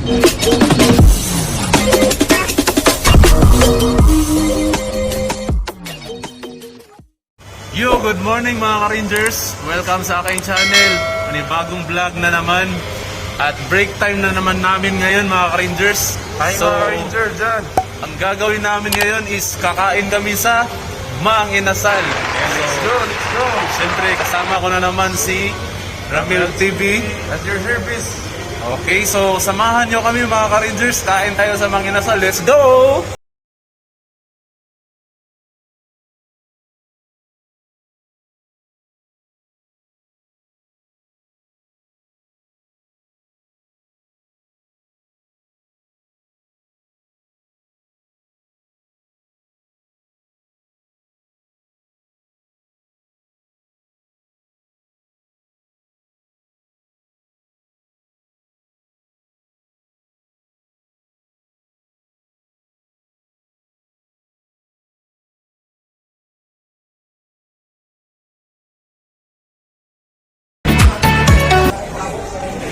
Yo, good morning mga ka-Rangers! Welcome sa aking channel. Bagong vlog na naman. At break time na naman namin ngayon mga ka-Rangers. Hi mga Ranger dyan! Ang gagawin namin ngayon is kakain kami sa Mang Inasal. Let's go! Siyempre, kasama ko na naman si Ramil TV. At your service! Okay, so samahan nyo kami mga ka-Rangers. Kain tayo sa Mang Inasal. Let's go!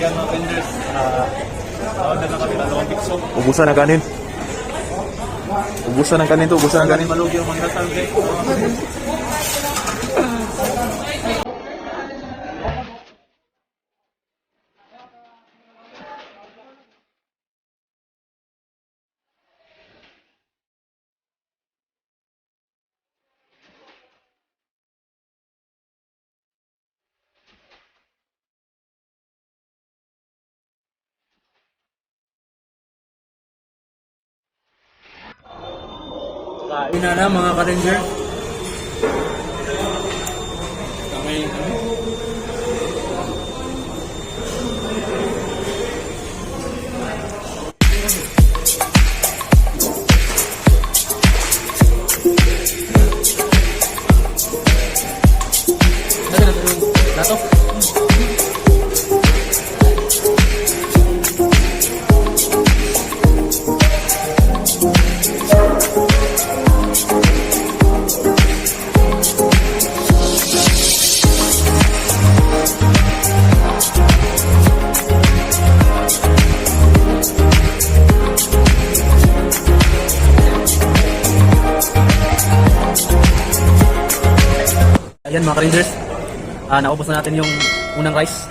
Ayan mga ka-Rangers. Order na kami dalawang tikso. Ubusan ng kanin. Ubusan ng kanin to, ubusan ng kanin. Malugi ang Mang Inasal. Kain na mga ka-Ranger. Kami. Lato. Ayan mga ka-Rangers, naubos na natin yung unang rice.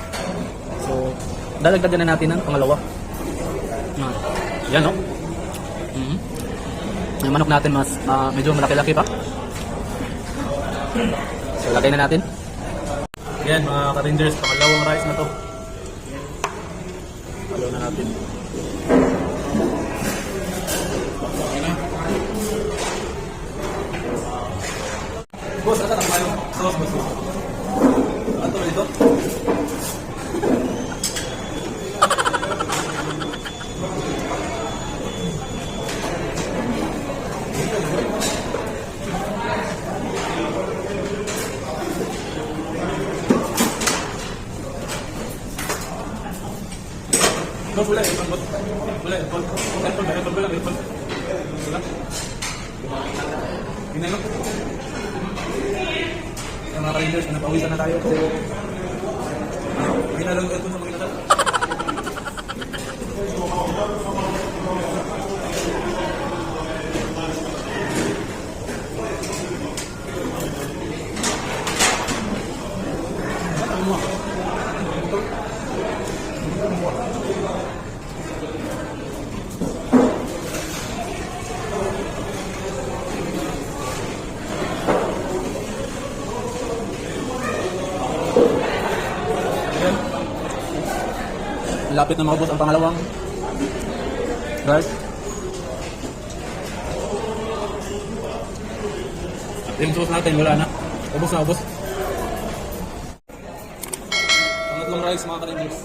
So, dadagdagan na natin ang pangalawa. Yan, no? Yung manok natin mas medyo malaki-laki pa. So, lagay na natin. Yan mga ka-Rangers, pangalawang rice na to. Halo na natin. Boss, ata na kayo. Sauce, boss. Ato ba ito? Boss, wala. Wala. Apple ba lang. Wala. Ginalo. Mga ka-Rangers, napawisan na tayo kasi ginalong ito sa Mang Inasal. Lapit na maubos ang pangalawang rice. Yung sauce natin wala na. Ubos na ubos. Pangatlong rice mga ka-Rangers.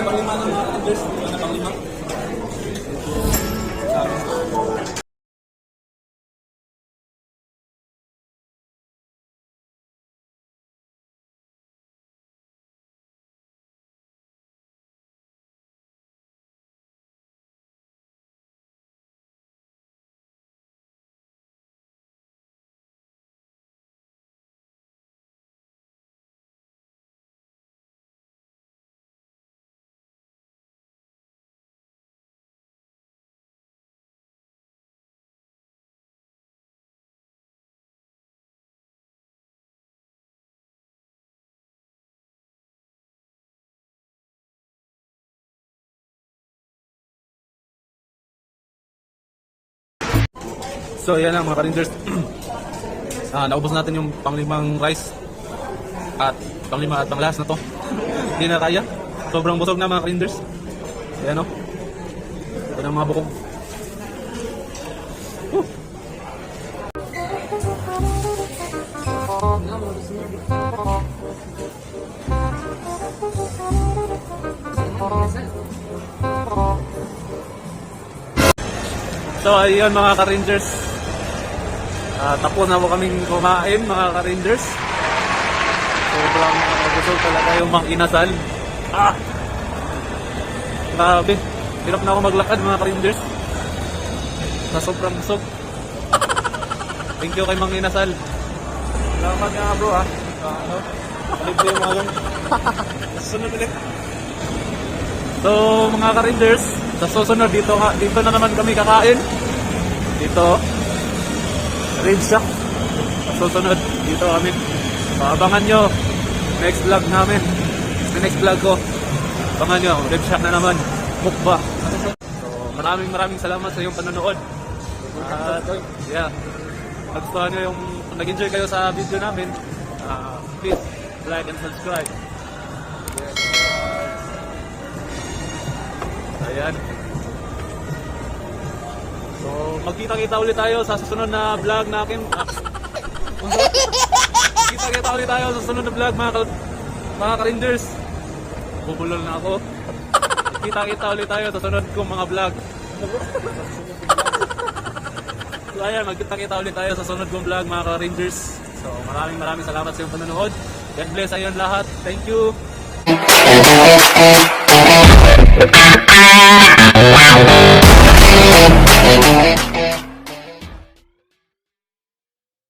yung panglima ng mga Rangers. Ito na panglima. So yan ang mga Rangers. Naubos natin yung panglimang rice at panglima at panglas na to. Hindi na kaya. Sobrang busog na mga Rangers. Ayan o. Ito na mga bukog. Woo! So ayun mga ka-Rangers. Tapos na po kaming kumain mga ka-Rangers. Sobrang busog talaga yung mga inasal. Grabe. Hirap na ako maglakad mga ka-Rangers. Na sobrang busog. Thank you kay Mang Inasal. Salamat nga bro ha. Libre yung mga lang. Sunod ulit. So mga ka-Rangers, sa susunod dito na naman kami kakain. Dito. Rib Shack. Sa susunod dito kami. Abangan nyo. Next vlog namin. Next vlog ko. Abangan nyo. Rib Shack na naman. Mukba. So maraming salamat sa iyong panonood. Yeah. Nagustuhan nyo yung nag-enjoy kayo sa video namin. Please like and subscribe. Ayan. So, magkita-kita ulit tayo sa susunod na vlog natin. Magkita-kita ulit tayo sa susunod na vlog mga ka-Rangers. Bubulol na ako. Magkita-kita ulit tayo sa sunod kong mga vlog. So, ayan, magkita-kita ulit tayo sa sunod kong vlog mga ka-Rangers. So, maraming salamat sa iyong panonood. God bless ayun lahat. Thank you. Wow.